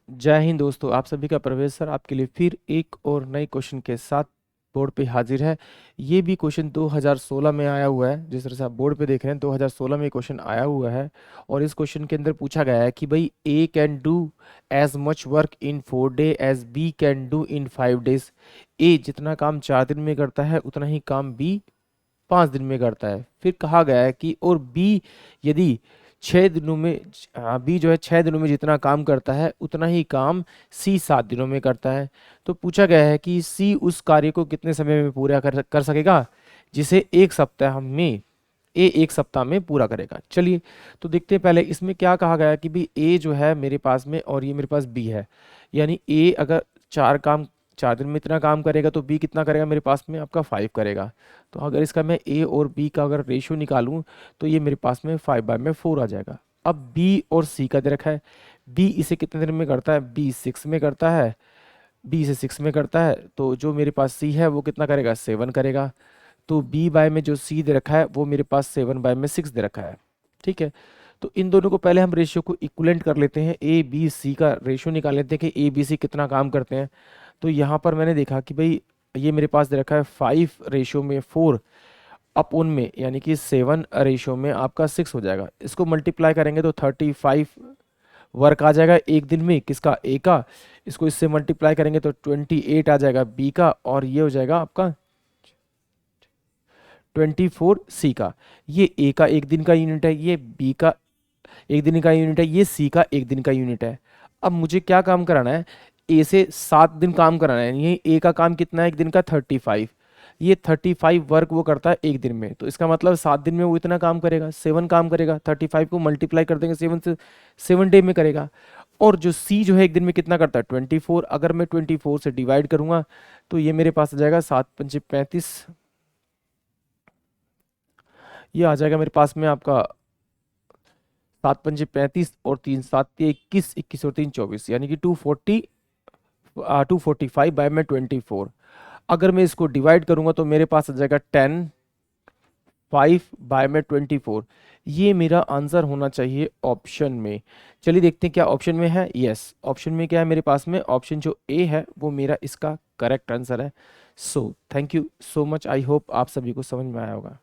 जय हिंद दोस्तों, आप सभी का प्रवेश सर आपके लिए फिर एक और नए क्वेश्चन के साथ बोर्ड पे हाजिर है। ये भी क्वेश्चन 2016 में आया हुआ है। जिस तरह से आप बोर्ड पे देख रहे हैं 2016 में क्वेश्चन आया हुआ है। और इस क्वेश्चन के अंदर पूछा गया है कि भाई A can do as much work in 4 day as B can do in 5 days. A जितना काम 4 दिन में करता है उतना ही काम बी 5 दिन में करता है। फिर कहा गया है कि और बी यदि 6 दिनों में, बी जो है 6 दिनों में जितना काम करता है उतना ही काम सी 7 दिनों में करता है। तो पूछा गया है कि सी उस कार्य को कितने समय में पूरा कर सकेगा जिसे एक सप्ताह में पूरा करेगा। चलिए तो देखते हैं पहले इसमें क्या कहा गया है कि भी ए जो है मेरे पास में और ये मेरे पास बी है। यानी ए अगर 4 दिन में इतना काम करेगा तो बी कितना करेगा मेरे पास में आपका 5 करेगा। तो अगर इसका मैं ए और बी का अगर रेशियो निकालूं तो ये मेरे पास में 5/4 आ जाएगा। अब बी और सी का दे रखा है। बी इसे कितने दिन में करता है, बी 6 में करता है। बी इसे 6 में करता है तो जो मेरे पास सी है वो कितना करेगा, 7 करेगा। तो बी बाय में जो सी दे रखा है वो मेरे पास 7/6 दे रखा है। ठीक है, तो इन दोनों को पहले हम रेशियो को इक्विवेलेंट कर लेते हैं। ए बी सी का रेशियो निकाल लेते हैं कि ए बी सी कितना काम करते हैं। तो यहाँ पर मैंने देखा कि भाई ये मेरे पास दे रखा है 5/4 अपॉन में, यानी कि 7 रेशियो में आपका 6 हो जाएगा। इसको मल्टीप्लाई करेंगे तो 35 वर्क आ जाएगा एक दिन में किसका, ए का। इसको इससे मल्टीप्लाई करेंगे तो 28 आ जाएगा बी का, और ये हो जाएगा आपका 24 सी का। ये ए का एक दिन का यूनिट है, ये बी का एक दिन का यूनिट है, ये सी का एक दिन का यूनिट है। अब मुझे क्या काम कराना है, ए से 7 दिन काम कराना है। ये ए का काम कितना है एक दिन का, 35। ये 35 वर्क वो करता है एक दिन में, तो इसका मतलब 7 दिन में वो इतना काम करेगा, 7 काम करेगा। 35 को मल्टीप्लाई कर देंगे 7 से, 7 डे में करेगा। और जो सी जो है एक दिन में कितना करता है, 24। अगर मैं 24 से डिवाइड करूंगा तो ये मेरे पास आ जाएगा 7×5 = 35। ये आ जाएगा मेरे पास में आपका 7×5 = 35 और 3×7 = 21, 21 और 3 = 24, यानी कि 245/24। अगर मैं इसको डिवाइड करूंगा तो मेरे पास आ जाएगा 10/5/24। ये मेरा आंसर होना चाहिए ऑप्शन में। चलिए देखते हैं क्या ऑप्शन में है। यस, ऑप्शन में क्या है मेरे पास में, ऑप्शन जो ए है वो मेरा इसका करेक्ट आंसर है। So thank you so much, I hope आप सभी को समझ में आया होगा।